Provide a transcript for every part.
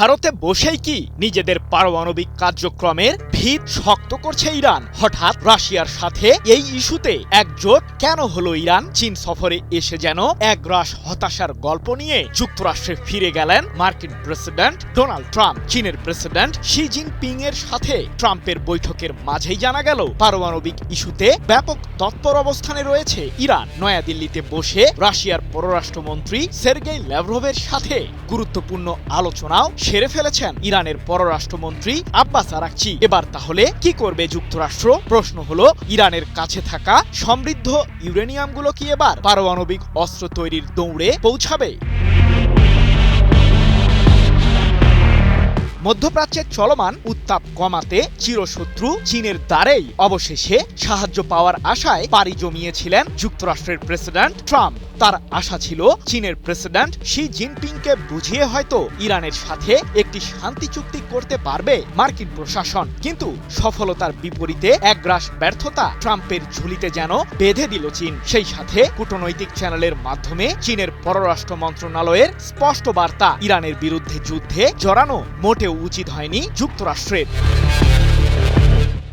ভারতে বসেই কি নিজেদের পারমাণবিক কার্যক্রমের ভিত শক্ত করছে ইরান? হঠাৎ রাশিয়ার সাথে এই ইস্যুতে একজোট কেন হলো ইরান? চীন সফরে এসে যেন একরাশ হতাশার গল্প নিয়ে যুক্তরাষ্ট্রে ফিরে গেলেন মার্কিন প্রেসিডেন্ট ডোনাল্ড ট্রাম্প। চীনের প্রেসিডেন্ট শি জিনপিং এর সাথে ট্রাম্পের বৈঠকের মাঝেই জানা গেল পারমাণবিক ইস্যুতে ব্যাপক তৎপর অবস্থানে রয়েছে ইরান। নয়াদিল্লিতে বসে রাশিয়ার পররাষ্ট্রমন্ত্রী সের্গেই ল্যাভরভের সাথে গুরুত্বপূর্ণ আলোচনাও সেরে ফেলেছেন ইরানের পররাষ্ট্রমন্ত্রী আব্বাস আরাকচি। এবার তাহলে কি করবে যুক্তরাষ্ট্র? প্রশ্ন হলো, ইরানের কাছে থাকা সমৃদ্ধ ইউরেনিয়ামগুলো কি এবার পারমাণবিক অস্ত্র তৈরির দৌড়ে পৌঁছাবে? মধ্যপ্রাচ্যের চলমান উত্তাপ কমাতে চিরশত্রু চীনের দ্বারেই অবশেষে সাহায্য পাওয়ার আশায় পাড়ি জমিয়েছিলেন যুক্তরাষ্ট্রের প্রেসিডেন্ট ট্রাম্প। তার আশা ছিল চীনের প্রেসিডেন্ট শি জিনপিংকে বুঝিয়ে হয়তো ইরানের সাথে একটি শান্তি চুক্তি করতে পারবে মার্কিন প্রশাসন। কিন্তু সফলতার বিপরীতে একগ্রাস ব্যর্থতা ট্রাম্পের ঝুলিতে যেন বেঁধে দিল চীন। সেই সাথে কূটনৈতিক চ্যানেলের মাধ্যমে চীনের পররাষ্ট্র মন্ত্রণালয়ের স্পষ্ট বার্তা, ইরানের বিরুদ্ধে যুদ্ধে জড়ানো মোটেও উচিত হয়নি যুক্তরাষ্ট্রের।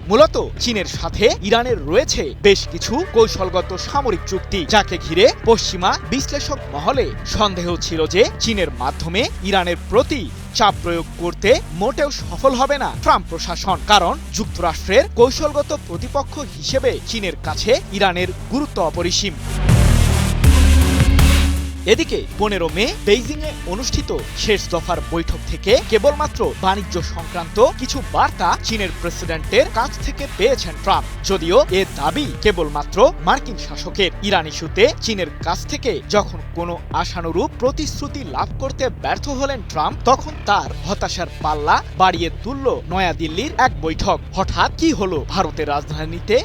মূলত চীনের সাথে ইরানের রয়েছে বেশ কিছু কৌশলগত সামরিক চুক্তি, যাকে ঘিরে পশ্চিমা বিশ্লেষক মহলে সন্দেহ ছিল যে চীনের মাধ্যমে ইরানের প্রতি চাপ প্রয়োগ করতে মোটেও সফল হবে না ট্রাম্প প্রশাসন। কারণ যুক্তরাষ্ট্রের কৌশলগত প্রতিপক্ষ হিসেবে চীনের কাছে ইরানের গুরুত্ব অপরিসীম। এদিকে 15 মে বেইজিংয়ে অনুষ্ঠিত শেষ দফার বৈঠক থেকে কেবলমাত্র বাণিজ্য সংক্রান্ত কিছু বার্তা চীনের প্রেসিডেন্টের কাছ থেকে পেয়েছেন ট্রাম্প। যদিও এ দাবি কেবলমাত্র মার্কিন শাসকের। ইরান ইস্যুতে চীনের কাছ থেকে যখন কোনো আশানুরূপ প্রতিশ্রুতি লাভ করতে ব্যর্থ হলেন ট্রাম্প, তখন তার হতাশার পাল্লা বাড়িয়ে তুলল নয়াদিল্লির এক বৈঠক। হঠাৎ কি হলো ভারতের রাজধানীতে?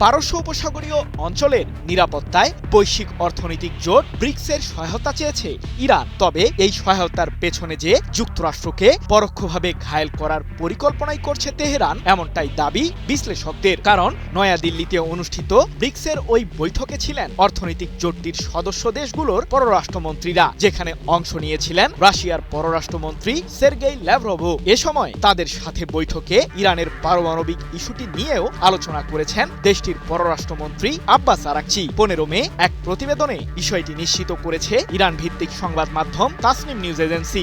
পারস্য উপসাগরীয় অঞ্চলের নিরাপত্তায় বৈশ্বিক অর্থনৈতিক জোট ব্রিক্সের সহায়তা চেয়েছে ইরান। তবে এই সহায়তার পেছনে যে যুক্তরাষ্ট্রকে পরোক্ষভাবে ঘায়েল করার পরিকল্পনাই করছে তেহরান, এমনটাই দাবি বিশ্লেষকদের। কারণ নয়াদিল্লিতে অনুষ্ঠিত ব্রিক্সের ওই বৈঠকে ছিলেন অর্থনৈতিক জোটটির সদস্য দেশগুলোর পররাষ্ট্রমন্ত্রীরা, যেখানে অংশ নিয়েছিলেন রাশিয়ার পররাষ্ট্রমন্ত্রী সের্গেই ল্যাভরভও। এ সময় তাদের সাথে বৈঠকে ইরানের পারমাণবিক ইস্যুটি নিয়েও আলোচনা করেছেন দেশটির পররাষ্ট্রমন্ত্রী আব্বাস আরাকচি। 15 মে এক প্রতিবেদনে বিষয়টি নিশ্চিত করেছে ইরান ভিত্তিক সংবাদ মাধ্যম তাসনিম নিউজ এজেন্সি।